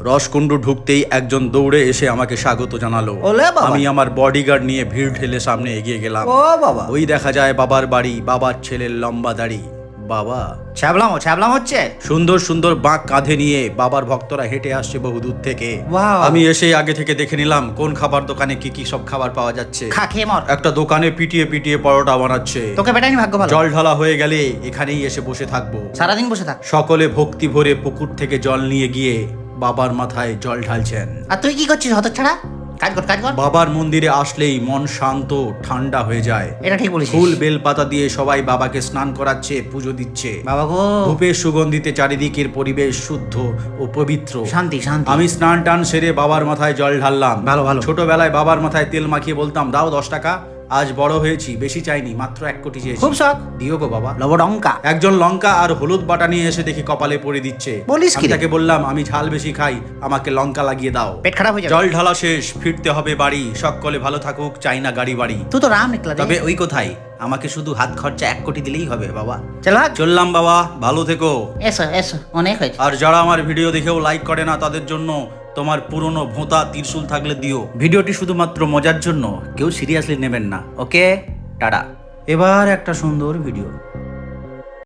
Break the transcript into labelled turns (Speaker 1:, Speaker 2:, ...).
Speaker 1: রসকুণ্ডু ঢুকতেই একজন দৌড়ে এসে আমাকে স্বাগত জানালো।
Speaker 2: ওলে বাবা।
Speaker 1: আমি আমার বডিগার্ড নিয়ে ভিড় ঠেলে সামনে এগিয়ে গেলাম।
Speaker 2: ও বাবা,
Speaker 1: ওই দেখা যায় বাবার বাড়ি, বাবার ছেলের লম্বা দাড়ি। বাবা
Speaker 2: ছ্যাবলাম হচ্ছে।
Speaker 1: সুন্দর সুন্দর বাঁক কাঁধে নিয়ে বাবার ভক্তরা হেঁটে আসছে বহু দূর থেকে।
Speaker 2: Wow!
Speaker 1: আমি এসে আগে থেকে দেখে নিলাম কোন খাবার দোকানে কি কি সব খাবার পাওয়া যাচ্ছে।
Speaker 2: খা খেয়ে মর।
Speaker 1: একটা দোকানে পিটিয়ে পিটিয়ে পরোটা বানাচ্ছে।
Speaker 2: তোকে বেটাইনি ভাগ্য ভালো।
Speaker 1: জল ঢালা হয়ে গেলে এখানেই এসে বসে থাকবো।
Speaker 2: সারাদিন বসে থাক।
Speaker 1: সকলে ভক্তি ভরে পুকুর থেকে জল নিয়ে গিয়ে বাবার মাথায় জল ঢালছেন।
Speaker 2: আর তুই কি করছিস হতচ্ছাড়া? কাজ কর।
Speaker 1: বাবার মন্দিরে আসলেই মন শান্ত ঠান্ডা হয়ে যায়।
Speaker 2: এটা ঠিক বলেছিস।
Speaker 1: ফুল বেলপাতা দিয়ে সবাই বাবাকে স্নান করাচ্ছে, পুজো দিচ্ছে।
Speaker 2: বাবা গো,
Speaker 1: ধূপের সুগন্ধিতে চারিদিকের পরিবেশ শুদ্ধ ও পবিত্র।
Speaker 2: শান্তি।
Speaker 1: আমি স্নান টান সেরে বাবার মাথায় জল ঢাললাম।
Speaker 2: ভালো।
Speaker 1: ছোটবেলায় বাবার মাথায় তেল মাখিয়ে বলতাম, দাও 10 টাকা। আজ বড় হয়েছি, বেশি চাইনি, মাত্র 1 কোটি চেয়েছি।
Speaker 2: খুব শখ।
Speaker 1: দিও গো বাবা।
Speaker 2: লবডঙ্কা।
Speaker 1: একজন লঙ্কা আর হলুদ বাটা নিয়ে এসে দেখি কপালে পড়ে দিচ্ছে।
Speaker 2: বলিস কি
Speaker 1: আমি
Speaker 2: রে?
Speaker 1: তাকে বললাম, আমি ঝাল বেশি খাই, আমাকে লঙ্কা লাগিয়ে দাও।
Speaker 2: পেট খারাপ হয়ে যাবে।
Speaker 1: জল ঢালা শেষ, ফিরতে হবে বাড়ি। সকলে ভালো থাকুক, চাই না গাড়ি বাড়ি।
Speaker 2: তুই তো রাম নিকলা রে।
Speaker 1: তবে ওই কোথায়, আমাকে শুধু হাত খরচা 1 কোটি দিলেই হবে বাবা।
Speaker 2: চল ভাগ।
Speaker 1: চললাম বাবা, ভালো থেকো।
Speaker 2: এসো অনেক হয়েছে।
Speaker 1: আর যারা আমার ভিডিও দেখেও লাইক করে না, তাদের জন্য তোমার পুরনো ভোঁতা ত্রিশূল থাকলে দিও। ভিডিওটি শুধুমাত্র মজার জন্য, কেউ সিরিয়াসলি নেবেন না। ওকে, টাটা। এবার একটা সুন্দর ভিডিও।